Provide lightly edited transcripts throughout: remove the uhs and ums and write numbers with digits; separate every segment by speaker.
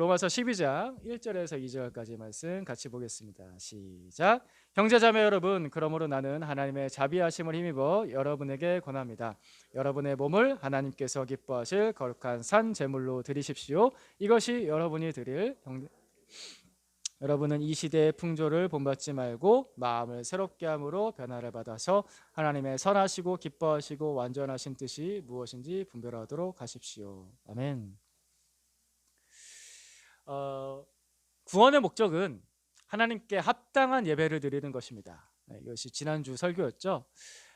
Speaker 1: 로마서 12장 1절에서 2절까지 말씀 같이 보겠습니다. 시작. 형제자매 여러분, 그러므로 나는 하나님의 자비하심을 힘입어 여러분에게 권합니다. 여러분의 몸을 하나님께서 기뻐하실 거룩한 산 제물로 드리십시오. 이것이 여러분이 드릴 여러분은 이 시대의 풍조를 본받지 말고 마음을 새롭게 함으로 변화를 받아서 하나님의 선하시고 기뻐하시고 완전하신 뜻이 무엇인지 분별하도록 하십시오. 아멘. 구원의 목적은 하나님께 합당한 예배를 드리는 것입니다. 이것이 지난주 설교였죠.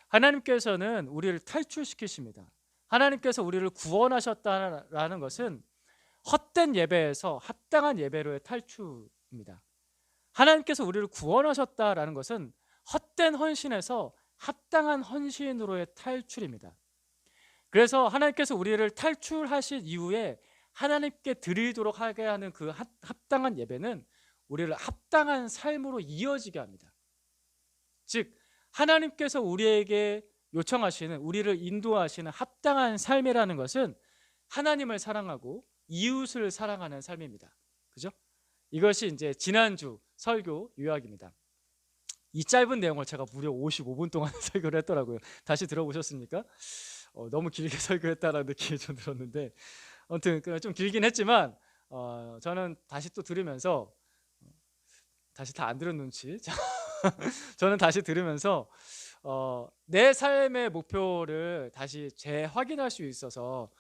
Speaker 1: 하나님께서는 우리를 탈출시키십니다. 하나님께서 우리를 구원하셨다라는 것은 헛된 예배에서 합당한 예배로의 탈출입니다. 하나님께서 우리를 구원하셨다라는 것은 헛된 헌신에서 합당한 헌신으로의 탈출입니다. 그래서 하나님께서 우리를 탈출하신 이후에 하나님께 드리도록 하게 하는 그 합당한 예배는 우리를 합당한 삶으로 이어지게 합니다. 즉 하나님께서 우리에게 요청하시는, 우리를 인도하시는 합당한 삶이라는 것은 하나님을 사랑하고 이웃을 사랑하는 삶입니다. 그죠? 이것이 이제 지난주 설교 요약입니다. 이 짧은 내용을 제가 무려 55분 동안 설교를 했더라고요. 다시 들어보셨습니까? 너무 길게 설교했다라는 느낌이 좀 들었는데, 아무튼 좀 길긴 했지만 저는 다시 또 들으면서, 다시 다 안 들은 눈치 저는 다시 들으면서 내 삶의 목표를 다시 재확인할 수 있어서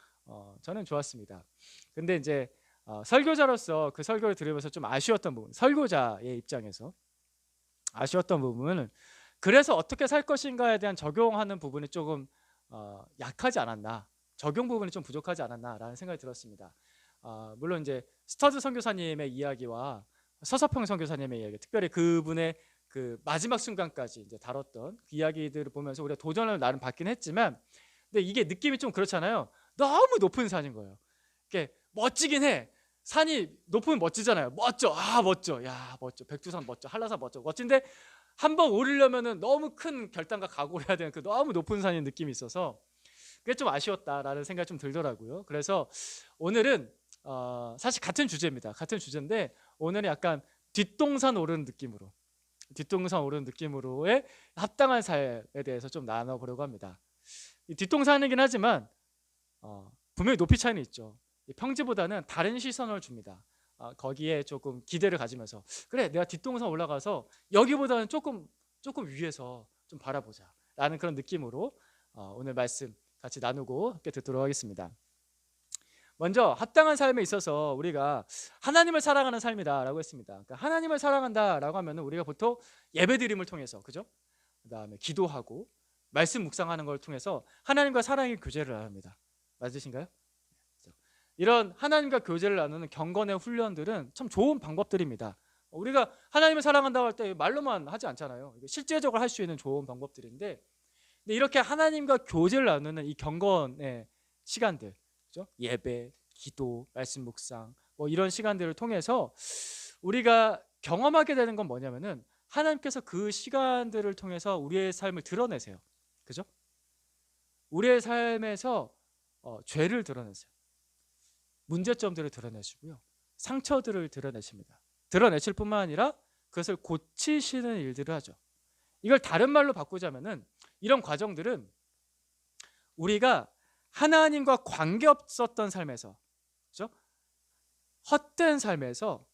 Speaker 1: 저는 좋았습니다. 근데 이제 설교자로서 그 설교를 들으면서 좀 아쉬웠던 부분, 설교자의 입장에서 아쉬웠던 부분은, 그래서 어떻게 살 것인가에 대한 적용하는 부분이 조금 약하지 않았나, 적용 부분이 좀 부족하지 않았나라는 생각이 들었습니다. 물론 이제 스터드 선교사님의 이야기와 서서평 선교사님의 이야기, 특별히 그분의 그 마지막 순간까지 이제 다뤘던 그 이야기들을 보면서 우리가 도전을 나름 받긴 했지만, 근데 이게 느낌이 좀 그렇잖아요. 너무 높은 산인 거예요. 이게 멋지긴 해. 산이 높으면 멋지잖아요. 멋져. 멋져. 야, 멋져. 백두산 멋져. 한라산 멋져. 멋진데 한번 오르려면은 너무 큰 결단과 각오를 해야 되는 그 너무 높은 산인 느낌이 있어서 그게 좀 아쉬웠다라는 생각이 좀 들더라고요. 그래서 오늘은 사실 같은 주제입니다. 같은 주제인데 오늘은 약간 뒷동산 오르는 느낌으로의 합당한 삶에 대해서 좀 나눠보려고 합니다. 이 뒷동산이긴 하지만 분명히 높이 차이는 있죠. 평지보다는 다른 시선을 줍니다. 거기에 조금 기대를 가지면서, 그래, 내가 뒷동산 올라가서 여기보다는 조금 위에서 좀 바라보자 라는 그런 느낌으로 오늘 말씀 같이 나누고 함께 듣도록 하겠습니다. 먼저 합당한 삶에 있어서 우리가 하나님을 사랑하는 삶이다라고 했습니다. 그러니까 하나님을 사랑한다라고 하면 우리가 보통 예배드림을 통해서, 그죠? 그다음에 기도하고 말씀 묵상하는 걸 통해서 하나님과 사랑의 교제를 나눕니다. 맞으신가요? 이런 하나님과 교제를 나누는 경건의 훈련들은 참 좋은 방법들입니다. 우리가 하나님을 사랑한다고 할 때 말로만 하지 않잖아요. 실제적으로 할 수 있는 좋은 방법들인데, 근데 이렇게 하나님과 교제를 나누는 이 경건의 시간들, 그죠? 예배, 기도, 말씀 묵상, 뭐 이런 시간들을 통해서 우리가 경험하게 되는 건 뭐냐면은 하나님께서 그 시간들을 통해서 우리의 삶을 드러내세요. 그죠? 우리의 삶에서 죄를 드러내세요. 문제점들을 드러내시고요, 상처들을 드러내십니다. 드러내실 뿐만 아니라 그것을 고치시는 일들을 하죠. 이걸 다른 말로 바꾸자면은 이런 과정들은 우리가 하나님과 관계없었던 삶에서, 그렇죠? 헛된 삶에서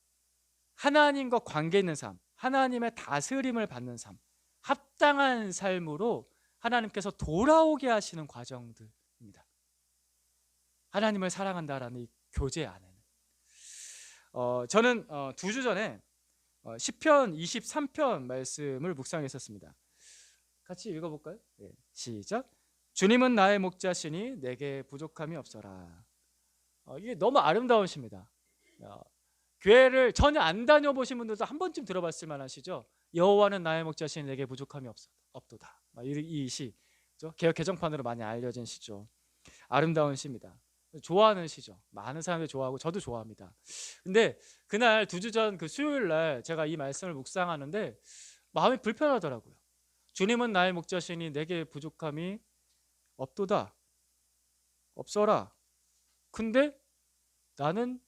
Speaker 1: 하나님과 관계 있는 삶, 하나님의 다스림을 받는 삶, 합당한 삶으로 하나님께서 돌아오게 하시는 과정들입니다. 하나님을 사랑한다라는 이 교제 안에는 저는 2주 전에 시편 23편 말씀을 묵상했었습니다. 같이 읽어볼까요? 네, 시작. 주님은 나의 목자시니 내게 부족함이 없어라. 이게 너무 아름다운 시입니다. 교회를 전혀 안 다녀보신 분들도 한 번쯤 들어봤을 만하시죠. 여호와는 나의 목자시니 내게 부족함이 없도다. 이 시, 개역 개정판으로 많이 알려진 시죠. 아름다운 시입니다. 좋아하는 시죠. 많은 사람들이 좋아하고 저도 좋아합니다. 근데 그날 2주 전 그 수요일 날 제가 이 말씀을 묵상하는데 마음이 불편하더라고요. 주님은 나의 목자시니 내게 부족함이 없도다. 없어라. 근데 나는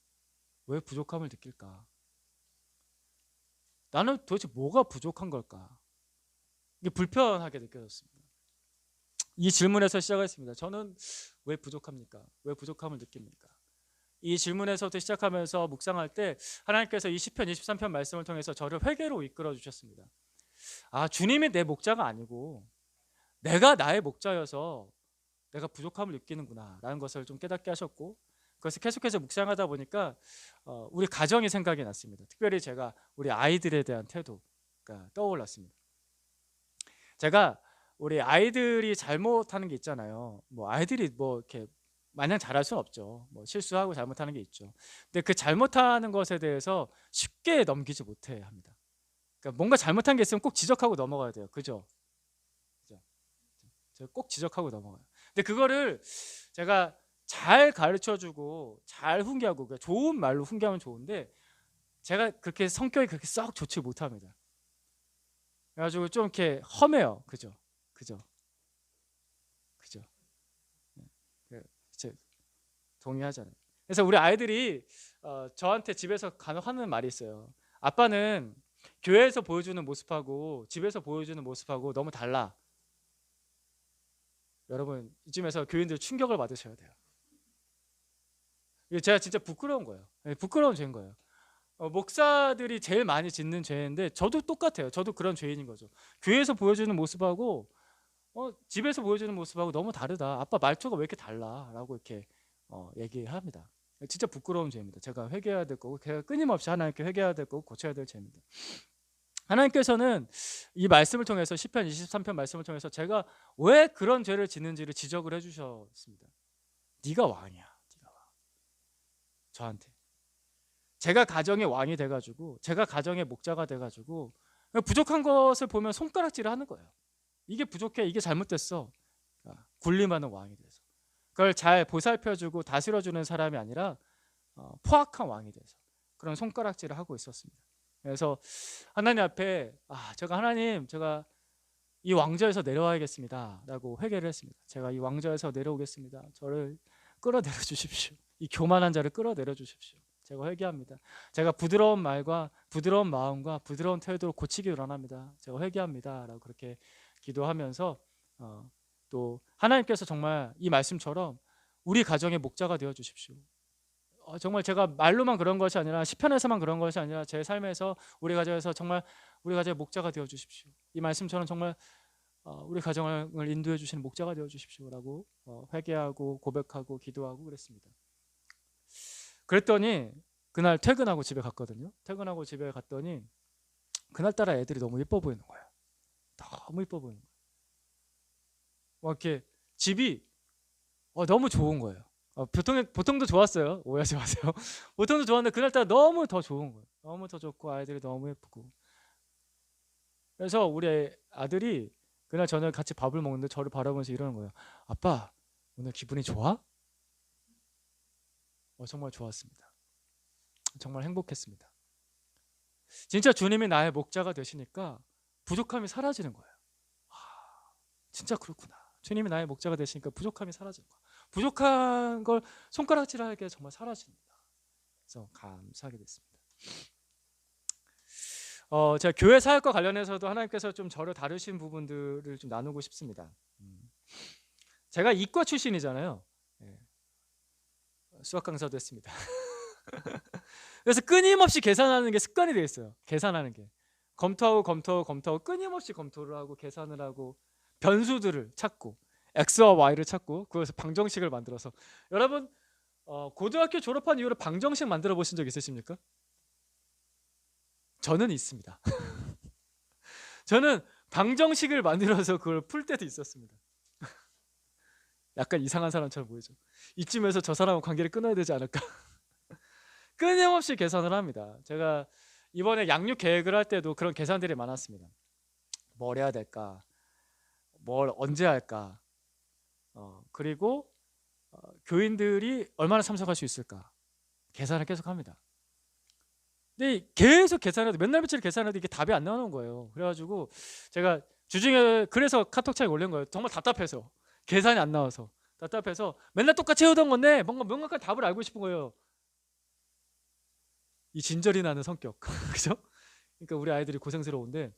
Speaker 1: 왜 부족함을 느낄까? 나는 도대체 뭐가 부족한 걸까? 이게 불편하게 느껴졌습니다. 이 질문에서 시작했습니다. 저는 왜 부족합니까? 왜 부족함을 느낍니까? 이 질문에서부터 시작하면서 묵상할 때 하나님께서 이 시편 23편 말씀을 통해서 저를 회개로 이끌어 주셨습니다. 아, 주님이 내 목자가 아니고 내가 나의 목자여서 내가 부족함을 느끼는구나 라는 것을 좀 깨닫게 하셨고, 그것을 계속해서 묵상하다 보니까 우리 가정이 생각이 났습니다. 특별히 제가 우리 아이들에 대한 태도가 떠올랐습니다. 제가 우리 아이들이 잘못하는 게 있잖아요. 뭐 아이들이 뭐 이렇게 마냥 잘할 수는 없죠. 뭐 실수하고 잘못하는 게 있죠. 근데 그 잘못하는 것에 대해서 쉽게 넘기지 못해 합니다. 그러니까 뭔가 잘못한 게 있으면 꼭 지적하고 넘어가야 돼요. 그죠? 그죠? 제가 꼭 지적하고 넘어가요. 근데 그거를 제가 잘 가르쳐주고 잘 훈계하고, 그러니까 좋은 말로 훈계하면 좋은데 제가 그렇게 성격이 그렇게 썩 좋지 못합니다. 그래가지고 좀 이렇게 험해요. 그죠? 그죠? 그죠? 네. 동의하잖아요. 그래서 우리 아이들이 저한테 집에서 간혹 하는 말이 있어요. 아빠는 교회에서 보여주는 모습하고 집에서 보여주는 모습하고 너무 달라. 여러분, 이쯤에서 교인들 충격을 받으셔야 돼요. 이게 제가 진짜 부끄러운 거예요. 부끄러운 죄인 거예요. 목사들이 제일 많이 짓는 죄인데 저도 똑같아요. 저도 그런 죄인인 거죠. 교회에서 보여주는 모습하고 집에서 보여주는 모습하고 너무 다르다. 아빠 말투가 왜 이렇게 달라? 라고 이렇게 얘기합니다. 진짜 부끄러운 죄입니다. 제가 회개해야 될 거고, 제가 끊임없이 하나님께 회개해야 될 거고 고쳐야 될 죄입니다. 하나님께서는 이 말씀을 통해서 시편 23편 말씀을 통해서 제가 왜 그런 죄를 짓는지를 지적을 해주셨습니다. 네가 왕이야. 네가 왕. 저한테. 제가 가정의 왕이 돼가지고, 제가 가정의 목자가 돼가지고 부족한 것을 보면 손가락질을 하는 거예요. 이게 부족해, 이게 잘못됐어. 군림하는 왕이 돼서 그걸 잘 보살펴주고 다스려주는 사람이 아니라 포악한 왕이 돼서 그런 손가락질을 하고 있었습니다. 그래서 하나님 앞에 하나님, 제가 이 왕좌에서 내려와야겠습니다 라고 회개를 했습니다. 제가 이 왕좌에서 내려오겠습니다. 저를 끌어내려 주십시오. 이 교만한 자를 끌어내려 주십시오. 제가 회개합니다. 제가 부드러운 말과 부드러운 마음과 부드러운 태도로 고치기 원합니다. 제가 회개합니다 라고 그렇게 기도하면서 또 하나님께서 정말 이 말씀처럼 우리 가정의 목자가 되어 주십시오. 정말 제가 말로만 그런 것이 아니라 시편에서만 그런 것이 아니라 제 삶에서 우리 가정에서 정말 우리 가정의 목자가 되어 주십시오. 이 말씀처럼 정말 우리 가정을 인도해 주시는 목자가 되어 주십시오라고 회개하고 고백하고 기도하고 그랬습니다. 그랬더니 그날 퇴근하고 집에 갔거든요. 퇴근하고 집에 갔더니 그날따라 애들이 너무 예뻐 보이는 거예요. 너무 예뻐 보이는 거예요. 이렇게 집이 너무 좋은 거예요. 보통도 좋았어요. 오해하지 마세요. 보통도 좋았는데 그날따라 너무 더 좋은 거예요. 너무 더 좋고 아이들이 너무 예쁘고. 그래서 우리 아들이 그날 저녁에 같이 밥을 먹는데 저를 바라보면서 이러는 거예요. 아빠, 오늘 기분이 좋아? 정말 좋았습니다. 정말 행복했습니다. 진짜 주님이 나의 목자가 되시니까 부족함이 사라지는 거예요. 진짜 그렇구나. 주님이 나의 목자가 되시니까 부족함이 사라지는 거예요. 부족한 걸 손가락질하게 정말 사라집니다. 그래서 감사하게 됐습니다. 제가 교회 사역과 관련해서도 하나님께서 좀 저를 다루신 부분들을 좀 나누고 싶습니다. 제가 이과 출신이잖아요. 수학 강사도 했습니다. 그래서 끊임없이 계산하는 게 습관이 되어 있어요. 계산하는 게 검토하고 끊임없이 검토를 하고 계산을 하고 변수들을 찾고 x와 y를 찾고 그래서 방정식을 만들어서, 여러분 고등학교 졸업한 이후로 방정식 만들어 보신 적 있으십니까? 저는 있습니다. 저는 방정식을 만들어서 그걸 풀 때도 있었습니다. 약간 이상한 사람처럼 보이죠. 이쯤에서 저 사람과 관계를 끊어야 되지 않을까. 끊임없이 계산을 합니다. 제가 이번에 양육 계획을 할 때도 그런 계산들이 많았습니다. 뭘 해야 될까, 뭘 언제 할까, 그리고 교인들이 얼마나 참석할 수 있을까 계산을 계속 합니다. 근데 계속 계산해도 맨날 며칠 계산해도 이게 답이 안 나오는 거예요. 그래가지고 제가 주중에 그래서 카톡창에 올린 거예요. 정말 답답해서, 계산이 안 나와서 답답해서 맨날 똑같이 해오던 건데 뭔가 명확한 답을 알고 싶은 거예요. 이 진절이 나는 성격. 그죠? 그러니까 우리 아이들이 고생스러운데,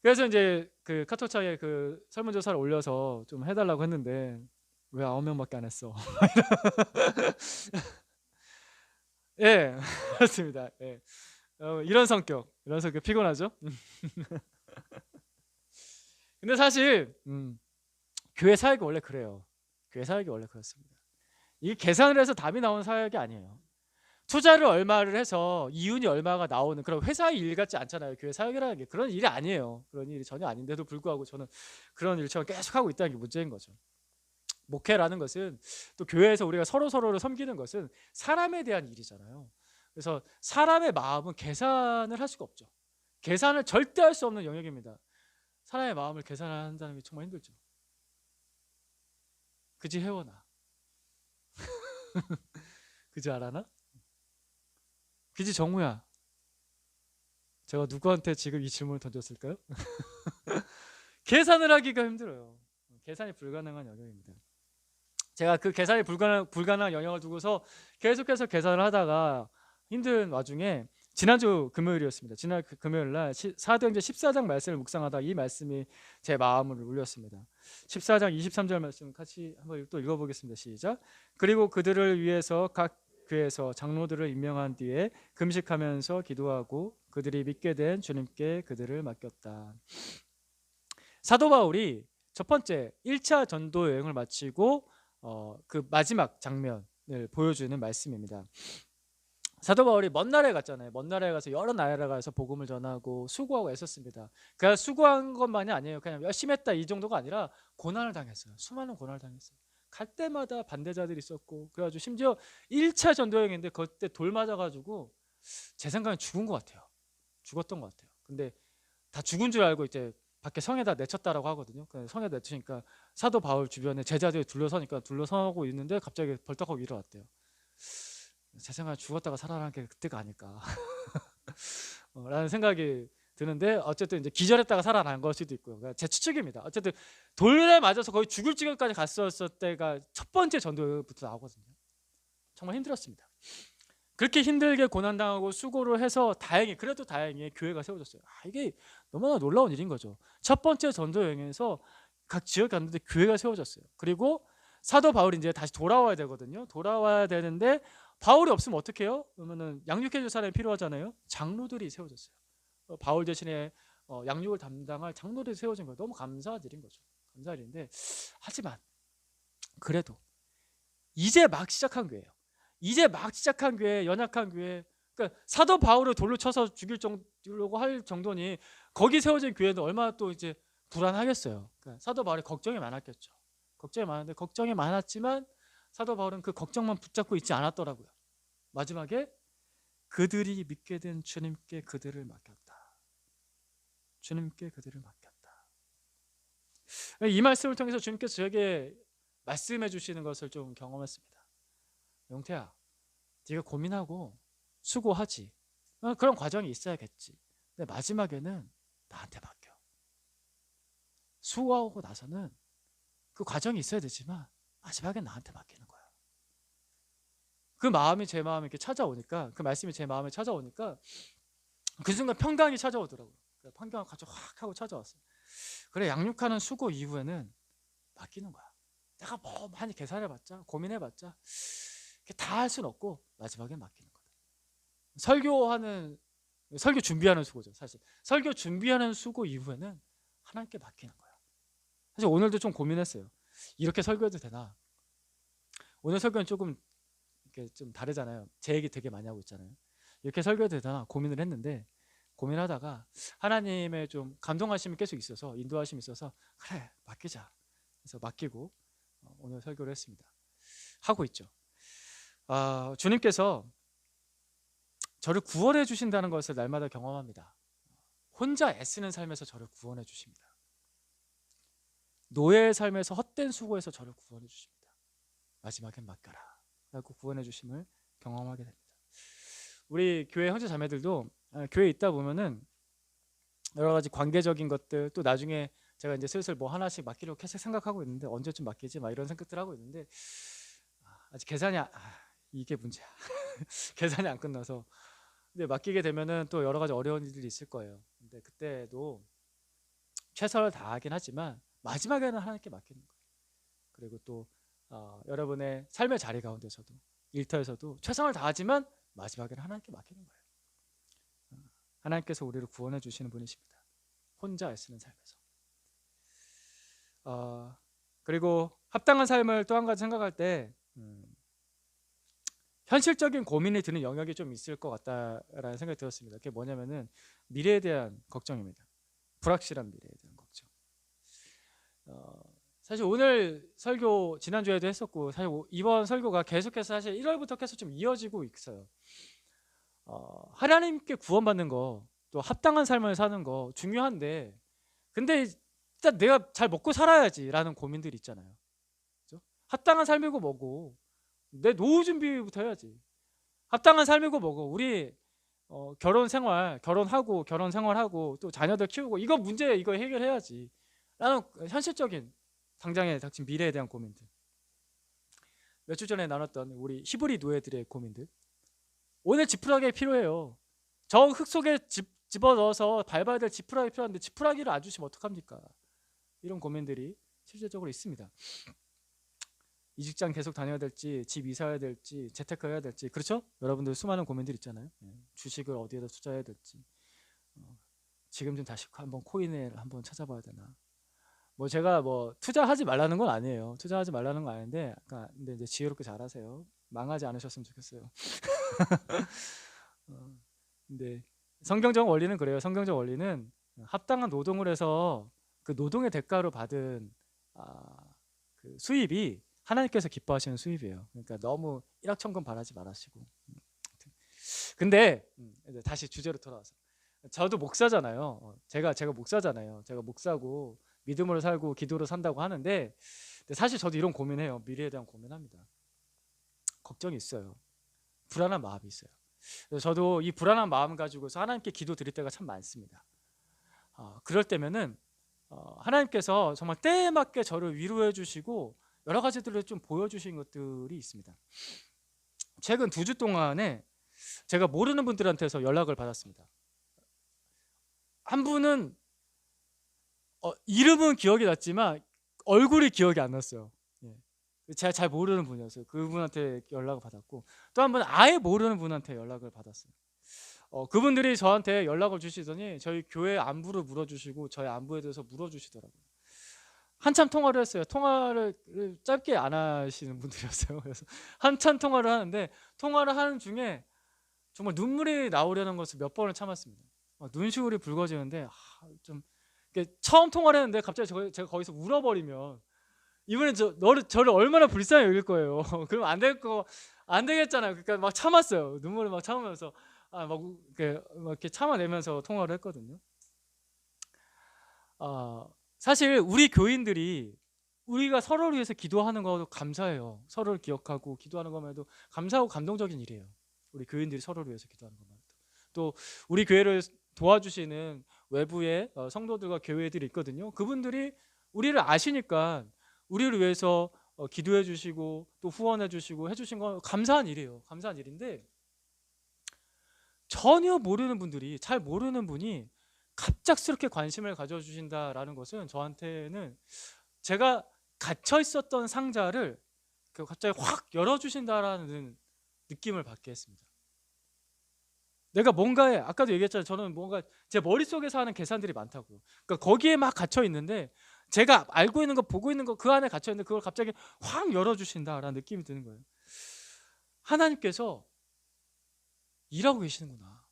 Speaker 1: 그래서 이제 그 카톡창에 그 설문조사를 올려서 좀 해달라고 했는데 왜 9명밖에 안 했어? 예, 그렇습니다. 예. 이런 성격 피곤하죠? 근데 사실 교회 사역이 원래 그래요. 교회 사역이 원래 그렇습니다. 이게 계산을 해서 답이 나오는 사역이 아니에요. 투자를 얼마를 해서 이윤이 얼마가 나오는 그런 회사의 일 같지 않잖아요. 교회 사역이라는 게 그런 일이 아니에요. 그런 일이 전혀 아닌데도 불구하고 저는 그런 일처럼 계속 하고 있다는 게 문제인 거죠. 목회라는 것은, 또 교회에서 우리가 서로를 섬기는 것은 사람에 대한 일이잖아요. 그래서 사람의 마음은 계산을 할 수가 없죠. 계산을 절대 할 수 없는 영역입니다. 사람의 마음을 계산한다는 게 정말 힘들죠. 그지 혜원아? 그지 알아나? 그지 정우야? 제가 누구한테 지금 이 질문을 던졌을까요? 계산을 하기가 힘들어요. 계산이 불가능한 영역입니다. 제가 그 계산이 불가능한 영역을 두고서 계속해서 계산을 하다가 힘든 와중에 지난주 금요일이었습니다. 지난 금요일 날 사도행전 14장 말씀을 묵상하다 이 말씀이 제 마음을 울렸습니다. 14장 23절 말씀 같이 한번 또 읽어보겠습니다. 시작. 그리고 그들을 위해서 각 교회에서 장로들을 임명한 뒤에 금식하면서 기도하고 그들이 믿게 된 주님께 그들을 맡겼다. 사도 바울이 첫 번째 1차 전도 여행을 마치고 그 마지막 장면을 보여주는 말씀입니다. 사도 바울이 먼 나라에 갔잖아요. 먼 나라에 가서 여러 나라에 가서 복음을 전하고 수고하고 애썼습니다. 그냥 수고한 것만이 아니에요. 그냥 열심히 했다 이 정도가 아니라 고난을 당했어요. 수많은 고난을 당했어요. 갈 때마다 반대자들이 있었고, 그래가지고 심지어 1차 전도여행인데 그때 돌 맞아가지고 제 생각엔 죽은 것 같아요. 죽었던 것 같아요. 근데 다 죽은 줄 알고 이제 밖에 성에다 내쳤다라고 하거든요. 성에다 내치니까 사도 바울 주변에 제자들이 둘러서고 있는데 갑자기 벌떡하고 일어났대요. 제 생각에 죽었다가 살아난 게 그때가 아닐까 라는 생각이 드는데, 어쨌든 이제 기절했다가 살아난 걸 수도 있고요. 그러니까 제 추측입니다. 어쨌든 돌에 맞아서 거의 죽을 지경까지 갔었을 때가 첫 번째 전도부터 나오거든요. 정말 힘들었습니다. 그렇게 힘들게 고난당하고 수고를 해서 그래도 다행히 교회가 세워졌어요. 이게 너무나 놀라운 일인 거죠. 첫 번째 전도 여행에서 각 지역에 갔는데 교회가 세워졌어요. 그리고 사도 바울이 이제 다시 돌아와야 되거든요. 돌아와야 되는데 바울이 없으면 어떻게 해요? 그러면은 양육해 줄 사람이 필요하잖아요. 장로들이 세워졌어요. 바울 대신에 양육을 담당할 장로들이 세워진 거예요. 너무 감사한 일인 거죠. 감사한 일인데, 하지만 그래도 이제 막 시작한 교회예요. 이제 막 시작한 교회, 연약한 교회, 그러니까 사도 바울을 돌로 쳐서 죽이려고 할 정도니 거기 세워진 교회는 얼마나 또 이제 불안하겠어요. 그러니까 사도 바울이 걱정이 많았겠죠. 걱정이 많은데, 걱정이 많았지만 사도 바울은 그 걱정만 붙잡고 있지 않았더라고요. 마지막에 그들이 믿게 된 주님께 그들을 맡겼다. 주님께 그들을 맡겼다. 이 말씀을 통해서 주님께서 저에게 말씀해 주시는 것을 좀 경험했습니다. 용태야, 네가 고민하고 수고하지. 그런 과정이 있어야겠지. 근데 마지막에는 나한테 맡겨. 수고하고 나서는 그 과정이 있어야 되지만 마지막엔 나한테 맡기는 거야. 그 마음이 제 마음에 이렇게 찾아오니까, 그 말씀이 제 마음에 찾아오니까 그 순간 평강이 찾아오더라고요. 평강을 같이 확 하고 찾아왔어요. 그래, 양육하는 수고 이후에는 맡기는 거야. 내가 뭐 많이 계산해봤자, 고민해봤자 다 할 수는 없고 마지막에 맡기는 거다. 설교 준비하는 수고죠. 사실 설교 준비하는 수고 이후에는 하나님께 맡기는 거예요. 사실 오늘도 좀 고민했어요. 이렇게 설교해도 되나? 오늘 설교는 조금 이렇게 좀 다르잖아요. 제 얘기 되게 많이 하고 있잖아요. 이렇게 설교해도 되나 고민을 했는데, 고민하다가 하나님의 좀 감동하심이 계속 있어서, 인도하심이 있어서 그래 맡기자. 그래서 맡기고 오늘 설교를 했습니다. 하고 있죠. 주님께서 저를 구원해 주신다는 것을 날마다 경험합니다. 혼자 애쓰는 삶에서 저를 구원해 주십니다. 노예의 삶에서 헛된 수고에서 저를 구원해 주십니다. 마지막엔 맡겨라 라고 구원해 주심을 경험하게 됩니다. 우리 교회 형제 자매들도 교회에 있다 보면은 여러 가지 관계적인 것들, 또 나중에 제가 이제 슬슬 뭐 하나씩 맡기려고 계속 생각하고 있는데 언제쯤 맡기지 막 이런 생각들 하고 있는데, 아직 계산이 이게 문제야. 계산이 안 끝나서 근데 맡기게 되면은 또 여러 가지 어려운 일들이 있을 거예요. 근데 그때도 최선을 다하긴 하지만 마지막에는 하나님께 맡기는 거예요. 그리고 또 여러분의 삶의 자리 가운데서도 일터에서도 최선을 다하지만 마지막에는 하나님께 맡기는 거예요. 하나님께서 우리를 구원해 주시는 분이십니다. 혼자 애쓰는 삶에서. 그리고 합당한 삶을 또 한 가지 생각할 때 현실적인 고민이 드는 영역이 좀 있을 것 같다라는 생각이 들었습니다. 그게 뭐냐면은 미래에 대한 걱정입니다. 불확실한 미래에 대한 걱정. 사실 오늘 설교 지난주에도 했었고 사실 이번 설교가 계속해서 사실 1월부터 계속 좀 이어지고 있어요. 하나님께 구원받는 거 또 합당한 삶을 사는 거 중요한데 근데 일단 내가 잘 먹고 살아야지라는 고민들이 있잖아요. 그렇죠? 합당한 삶이고 뭐고 내 노후 준비부터 해야지. 합당한 삶이고 뭐고 우리 결혼 생활하고 또 자녀들 키우고 이거 문제 이거 해결해야지 라는 현실적인 당장에 닥친 미래에 대한 고민들. 몇 주 전에 나눴던 우리 히브리 노예들의 고민들. 오늘 지푸라기 필요해요. 저 흙 속에 집어넣어서 밟아야 될 지푸라기 필요한데 지푸라기를 안 주시면 어떡합니까? 이런 고민들이 실질적으로 있습니다. 이 직장 계속 다녀야 될지, 집 이사해야 될지, 재테크해야 될지, 그렇죠? 여러분들 수많은 고민들 있잖아요. 주식을 어디에다 투자해야 될지, 지금 좀 다시 한번 코인을 한번 찾아봐야 되나? 뭐 제가 뭐 투자하지 말라는 건 아니에요. 투자하지 말라는 건 아닌데, 근데 이제 지혜롭게 잘하세요. 망하지 않으셨으면 좋겠어요. 근데 성경적 원리는 그래요. 성경적 원리는 합당한 노동을 해서 그 노동의 대가로 받은 그 수입이 하나님께서 기뻐하시는 수입이에요. 그러니까 너무 일확천금 바라지 말으시고. 근데 다시 주제로 돌아와서 저도 목사잖아요. 제가 목사잖아요. 제가 목사고 믿음으로 살고 기도로 산다고 하는데 사실 저도 이런 고민해요. 미래에 대한 고민합니다. 걱정이 있어요. 불안한 마음이 있어요. 그래서 저도 이 불안한 마음 가지고서 하나님께 기도 드릴 때가 참 많습니다. 그럴 때면은 하나님께서 정말 때에 맞게 저를 위로해 주시고 여러 가지들을 좀 보여주신 것들이 있습니다. 최근 2주 동안에 제가 모르는 분들한테서 연락을 받았습니다. 한 분은 이름은 기억이 났지만 얼굴이 기억이 안 났어요. 제가 잘 모르는 분이었어요. 그분한테 연락을 받았고 또 한 분은 아예 모르는 분한테 연락을 받았어요. 그분들이 저한테 연락을 주시더니 저희 교회 안부를 물어주시고 저희 안부에 대해서 물어주시더라고요. 한참 통화를 했어요. 통화를 짧게 안 하시는 분들이었어요. 그래서 한참 통화를 하는데 통화를 하는 중에 정말 눈물이 나오려는 것을 몇 번을 참았습니다. 눈시울이 붉어지는데 좀 처음 통화를 했는데 갑자기 제가 거기서 울어버리면 이분은 저를 얼마나 불쌍히 여길 거예요. 그럼 안 되겠잖아요. 그러니까 막 참았어요. 눈물을 막 참으면서 막 이렇게 참아내면서 통화를 했거든요. 사실 우리 교인들이 우리가 서로를 위해서 기도하는 것도 감사해요. 서로를 기억하고 기도하는 것만 해도 감사하고 감동적인 일이에요. 우리 교인들이 서로를 위해서 기도하는 것만 해도. 또 우리 교회를 도와주시는 외부의 성도들과 교회들이 있거든요. 그분들이 우리를 아시니까 우리를 위해서 기도해 주시고 또 후원해 주시고 해주신 건 감사한 일이에요. 감사한 일인데 전혀 모르는 분들이 잘 모르는 분이 갑작스럽게 관심을 가져주신다라는 것은 저한테는 제가 갇혀 있었던 상자를 갑자기 확 열어주신다라는 느낌을 받게 했습니다. 내가 뭔가에 아까도 얘기했잖아요. 저는 뭔가 제 머릿속에서 하는 계산들이 많다고요. 그러니까 거기에 막 갇혀 있는데 제가 알고 있는 거 보고 있는 거 그 안에 갇혀 있는데 그걸 갑자기 확 열어주신다라는 느낌이 드는 거예요. 하나님께서 일하고 계시는구나.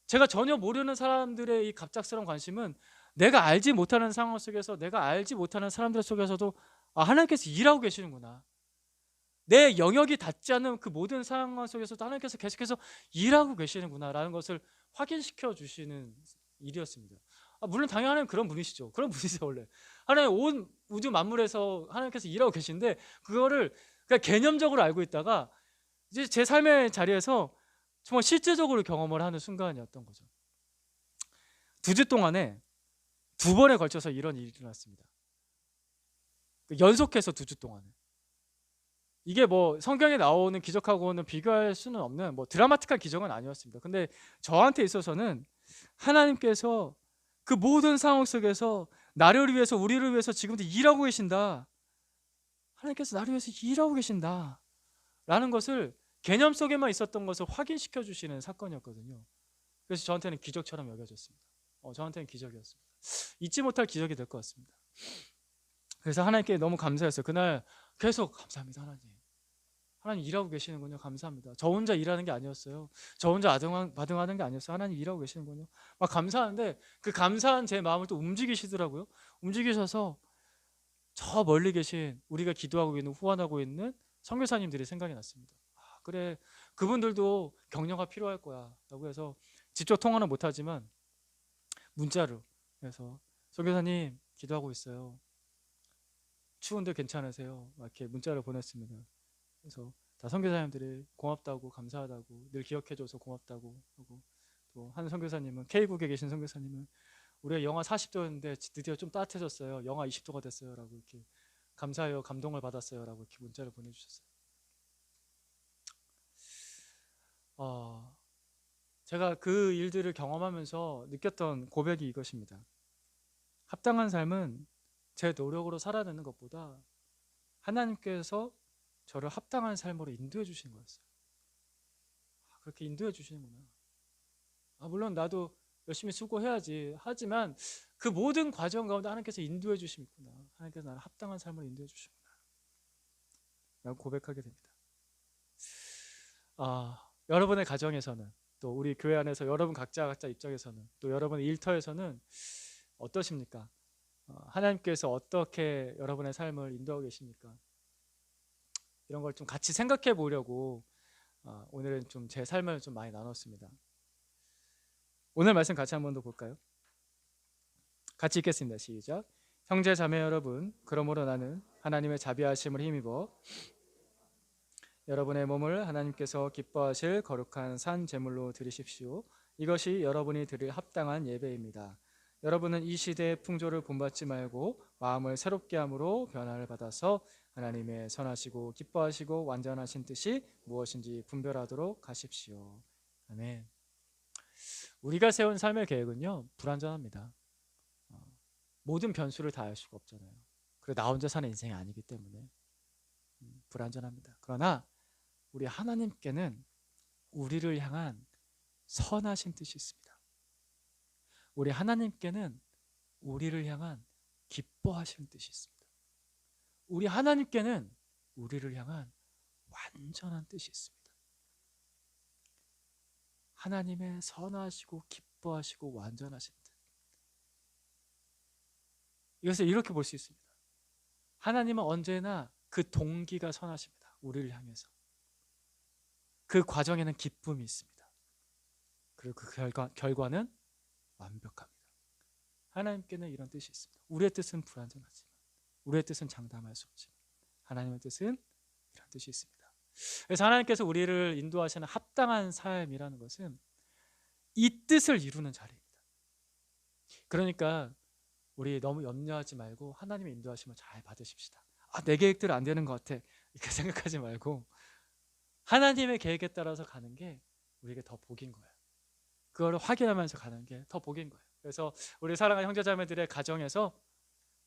Speaker 1: 제가 전혀 모르는 사람들의 이 갑작스러운 관심은 내가 알지 못하는 상황 속에서 내가 알지 못하는 사람들 속에서도 하나님께서 일하고 계시는구나. 내 영역이 닿지 않는 그 모든 상황 속에서도 하나님께서 계속해서 일하고 계시는구나 라는 것을 확인시켜 주시는 일이었습니다. 물론 당연히 하나님 그런 분이시죠. 그런 분이세요. 원래 하나님 온 우주 만물에서 하나님께서 일하고 계신데 그거를 그냥 개념적으로 알고 있다가 이제 제 삶의 자리에서 정말 실제적으로 경험을 하는 순간이었던 거죠. 2주 동안에 2번에 걸쳐서 이런 일이 일어났습니다. 연속해서 2주 동안에 이게 뭐 성경에 나오는 기적하고는 비교할 수는 없는 뭐 드라마틱한 기적은 아니었습니다. 근데 저한테 있어서는 하나님께서 그 모든 상황 속에서 나를 위해서, 우리를 위해서 지금도 일하고 계신다. 하나님께서 나를 위해서 일하고 계신다 라는 것을 개념 속에만 있었던 것을 확인시켜 주시는 사건이었거든요. 그래서 저한테는 기적처럼 여겨졌습니다. 저한테는 기적이었습니다. 잊지 못할 기적이 될 것 같습니다. 그래서 하나님께 너무 감사했어요. 그날 계속 감사합니다. 하나님 일하고 계시는군요. 감사합니다. 저 혼자 일하는 게 아니었어요. 저 혼자 아등하는 게 아니었어요. 하나님 일하고 계시는군요. 막 감사하는데 그 감사한 제 마음을 또 움직이시더라고요. 움직이셔서 저 멀리 계신 우리가 기도하고 있는, 후원하고 있는 선교사님들이 생각이 났습니다. 그래, 그분들도 격려가 필요할 거야 라고 해서 직접 통화는 못하지만 문자로 해서 선교사님 기도하고 있어요. 추운데 괜찮으세요? 막 이렇게 문자를 보냈습니다. 그래서 다 선교사님들이 고맙다고, 감사하다고, 늘 기억해줘서 고맙다고 하고, 또 한 선교사님은, K국에 계신 선교사님은 우리가 영하 40도였는데 드디어 좀 따뜻해졌어요. 영하 20도가 됐어요 라고 이렇게 감사해요, 감동을 받았어요 라고 이렇게 문자를 보내주셨어요. 제가 그 일들을 경험하면서 느꼈던 고백이 이것입니다. 합당한 삶은 제 노력으로 살아내는 것보다 하나님께서 저를 합당한 삶으로 인도해 주시는 거였어요. 그렇게 인도해 주시는구나. 물론 나도 열심히 수고해야지. 하지만 그 모든 과정 가운데 하나님께서 인도해 주시는구나. 하나님께서 나를 합당한 삶으로 인도해 주시구나 라고 고백하게 됩니다. 여러분의 가정에서는, 또 우리 교회 안에서 여러분 각자 입장에서는, 또 여러분의 일터에서는 어떠십니까? 하나님께서 어떻게 여러분의 삶을 인도하고 계십니까? 이런 걸 좀 같이 생각해 보려고 오늘은 좀 제 삶을 좀 많이 나눴습니다. 오늘 말씀 같이 한 번 더 볼까요? 같이 읽겠습니다. 시작. 형제 자매 여러분, 그러므로 나는 하나님의 자비하심을 힘입어 여러분의 몸을 하나님께서 기뻐하실 거룩한 산 제물로 드리십시오. 이것이 여러분이 드릴 합당한 예배입니다. 여러분은 이 시대의 풍조를 본받지 말고 마음을 새롭게 함으로 변화를 받아서 하나님의 선하시고 기뻐하시고 완전하신 뜻이 무엇인지 분별하도록 하십시오. 아멘. 우리가 세운 삶의 계획은요, 불완전합니다. 모든 변수를 다 알 수가 없잖아요. 그리고 나 혼자 사는 인생이 아니기 때문에 불완전합니다. 그러나 우리 하나님께는 우리를 향한 선하신 뜻이 있습니다. 우리 하나님께는 우리를 향한 기뻐하시는 뜻이 있습니다. 우리 하나님께는 우리를 향한 완전한 뜻이 있습니다. 하나님의 선하시고 기뻐하시고 완전하신 뜻. 이것을 이렇게 볼 수 있습니다. 하나님은 언제나 그 동기가 선하십니다. 우리를 향해서. 그 과정에는 기쁨이 있습니다. 그리고 그 결과는 완벽합니다. 하나님께는 이런 뜻이 있습니다. 우리의 뜻은 불완전하지만, 우리의 뜻은 장담할 수 없지만 하나님의 뜻은 이런 뜻이 있습니다. 그래서 하나님께서 우리를 인도하시는 합당한 삶이라는 것은 이 뜻을 이루는 자리입니다. 그러니까 우리 너무 염려하지 말고 하나님의 인도하심을 잘 받으십시다. 내 계획대로 안 되는 것 같아 이렇게 생각하지 말고 하나님의 계획에 따라서 가는 게 우리에게 더 복인 거예요. 그걸 확인하면서 가는 게 더 복인 거예요. 그래서 우리 사랑하는 형제자매들의 가정에서,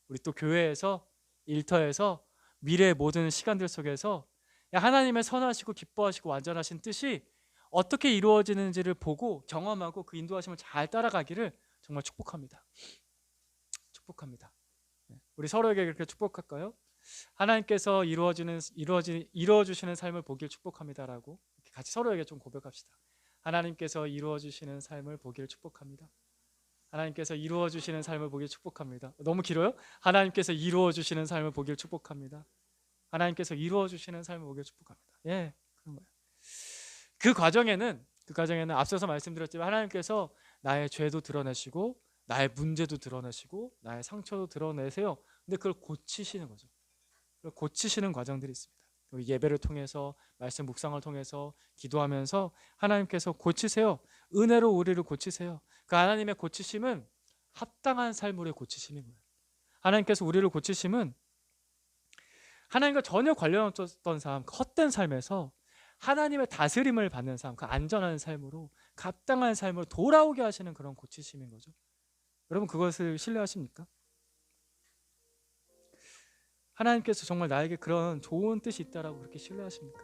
Speaker 1: 우리 또 교회에서, 일터에서, 미래의 모든 시간들 속에서 하나님의 선하시고 기뻐하시고 완전하신 뜻이 어떻게 이루어지는지를 보고 경험하고 그 인도하심을 잘 따라가기를 정말 축복합니다. 축복합니다. 우리 서로에게 그렇게 축복할까요? 하나님께서 이루어주시는 삶을 보길 축복합니다라고 같이 서로에게 좀 고백합시다. 하나님께서 이루어주시는 삶을 보길 축복합니다. 하나님께서 이루어주시는 삶을 보길 축복합니다. 너무 길어요? 하나님께서 이루어주시는 삶을 보길 축복합니다. 하나님께서 이루어주시는 삶을 보길 축복합니다. 예, 그런 거예요. 그 과정에는 앞서서 말씀드렸지만 하나님께서 나의 죄도 드러내시고 나의 문제도 드러내시고 나의 상처도 드러내세요. 근데 그걸 고치시는 거죠. 그걸 고치시는 과정들이 있습니다. 예배를 통해서, 말씀 묵상을 통해서, 기도하면서 하나님께서 고치세요. 은혜로 우리를 고치세요. 그 하나님의 고치심은 합당한 삶으로의 고치심인 거예요. 하나님께서 우리를 고치심은 하나님과 전혀 관련 없었던 삶, 그 헛된 삶에서 하나님의 다스림을 받는 삶, 그 안전한 삶으로, 합당한 삶으로 돌아오게 하시는 그런 고치심인 거죠. 여러분, 그것을 신뢰하십니까? 하나님께서 정말 나에게 그런 좋은 뜻이 있다라고 그렇게 신뢰하십니까?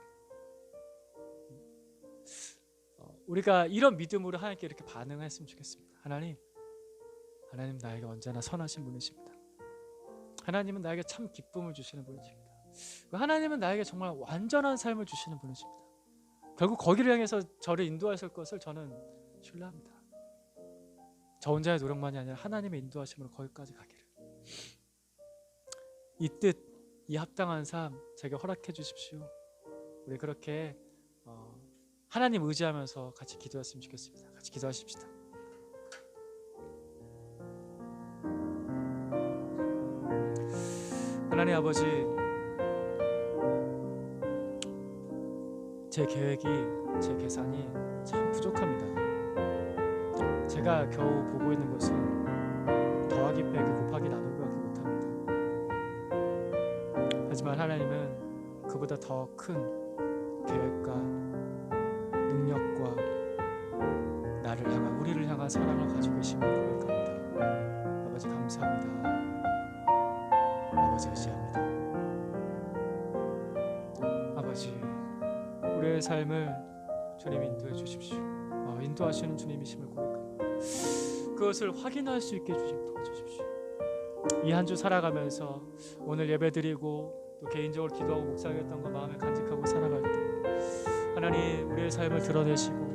Speaker 1: 우리가 이런 믿음으로 하나님께 이렇게 반응했으면 좋겠습니다. 하나님 나에게 언제나 선하신 분이십니다. 하나님은 나에게 참 기쁨을 주시는 분이십니다. 하나님은 나에게 정말 완전한 삶을 주시는 분이십니다. 결국 거기를 향해서 저를 인도하실 것을 저는 신뢰합니다. 저 혼자의 노력만이 아니라 하나님의 인도하심으로 거기까지 가기를. 이 뜻, 이 합당한 삶 제게 허락해 주십시오. 우리 그렇게 하나님 의지하면서 같이 기도했으면 좋겠습니다. 같이 기도하십시다. 하나님 아버지, 제 계획이, 제 계산이 참 부족합니다. 제가 겨우 보고 있는 것은 더하기 빼기 곱하기 나누기밖에 못합니다. 하지만 하나님은 그보다 더 큰 계획과 능력과 나를 향한, 우리를 향한 사랑을 가지고 계심을 고백합니다. 아버지 감사합니다. 아버지 의지합니다. 아버지, 우리의 삶을 주님 인도해 주십시오. 인도하시는 주님이심을 고백합니다. 그것을 확인할 수 있게 주님 도와주십시오. 이 한 주 살아가면서 오늘 예배드리고 또 개인적으로 기도하고 묵상했던 거 마음에 간직하고 살아갈 때 하나님 우리의 삶을 드러내시고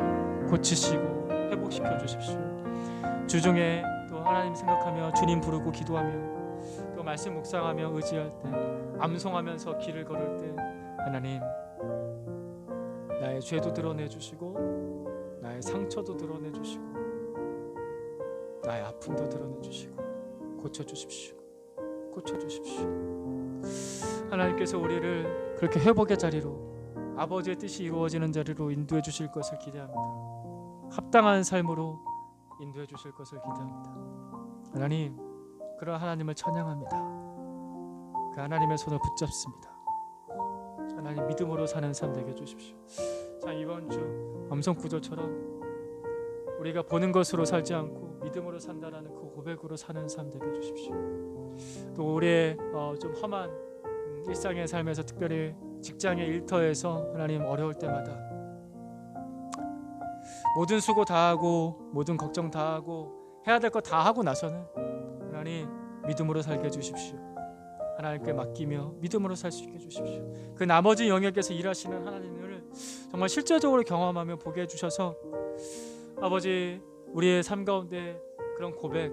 Speaker 1: 고치시고 회복시켜 주십시오. 주중에 또 하나님 생각하며 주님 부르고 기도하며 또 말씀 묵상하며 의지할 때, 암송하면서 길을 걸을 때 하나님 나의 죄도 드러내 주시고 나의 상처도 드러내 주시고 나의 아픔도 드러내 주시고 고쳐 주십시오. 고쳐 주십시오. 하나님께서 우리를 그렇게 회복의 자리로, 아버지의 뜻이 이루어지는 자리로 인도해 주실 것을 기대합니다. 합당한 삶으로 인도해 주실 것을 기대합니다. 하나님, 그런 하나님을 찬양합니다. 그 하나님의 손을 붙잡습니다. 하나님 믿음으로 사는 삶 되게 해주십시오. 자, 이번 주 암송 구절처럼 우리가 보는 것으로 살지 않고 믿음으로 산다라는 그 고백으로 사는 삶 되게 해주십시오. 또 우리의 좀 험한 일상의 삶에서, 특별히 직장의 일터에서 하나님 어려울 때마다 모든 수고 다하고 모든 걱정 다하고 해야 될 거 다 하고 나서는 하나님 믿음으로 살게 해주십시오. 하나님께 맡기며 믿음으로 살 수 있게 해주십시오. 그 나머지 영역에서 일하시는 하나님을 정말 실제적으로 경험하며 보게 해주셔서 아버지, 우리의 삶 가운데 그런 고백,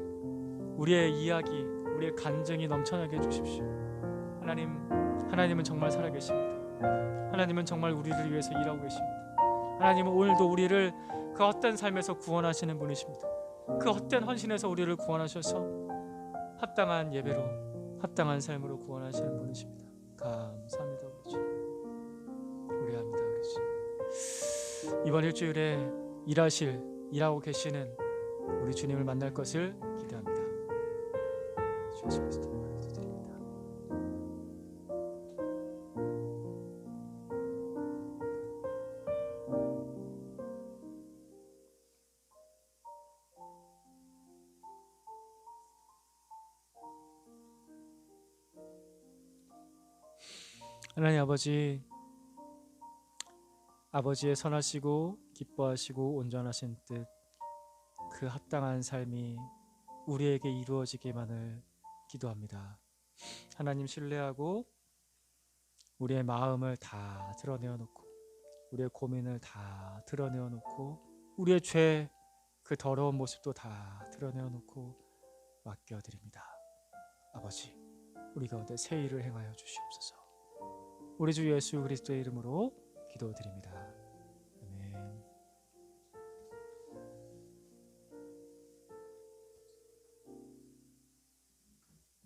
Speaker 1: 우리의 이야기, 우리의 간증이 넘쳐나게 해주십시오. 하나님은 정말 살아계십니다. 하나님은 정말 우리를 위해서 일하고 계십니다. 하나님은 오늘도 우리를 그 헛된 삶에서 구원하시는 분이십니다. 그 헛된 헌신에서 우리를 구원하셔서 합당한 예배로, 합당한 삶으로 구원하시는 분이십니다. 감사합니다. 아버지, 우리합니다. 아버지, 이번 일주일에 일하고 계시는 우리 주님을 만날 것을 기대합니다. 주 예수 그리스도 이름으로 기도드립니다. 하나님 아버지, 아버지의 선하시고 기뻐하시고 온전하신 뜻, 그 합당한 삶이 우리에게 이루어지기만을 기도합니다. 하나님 신뢰하고 우리의 마음을 다 드러내어 놓고, 우리의 고민을 다 드러내어 놓고, 우리의 죄, 그 더러운 모습도 다 드러내어 놓고 맡겨드립니다. 아버지, 우리 가운데 새 일을 행하여 주시옵소서. 우리 주 예수 그리스도의 이름으로 기도드립니다.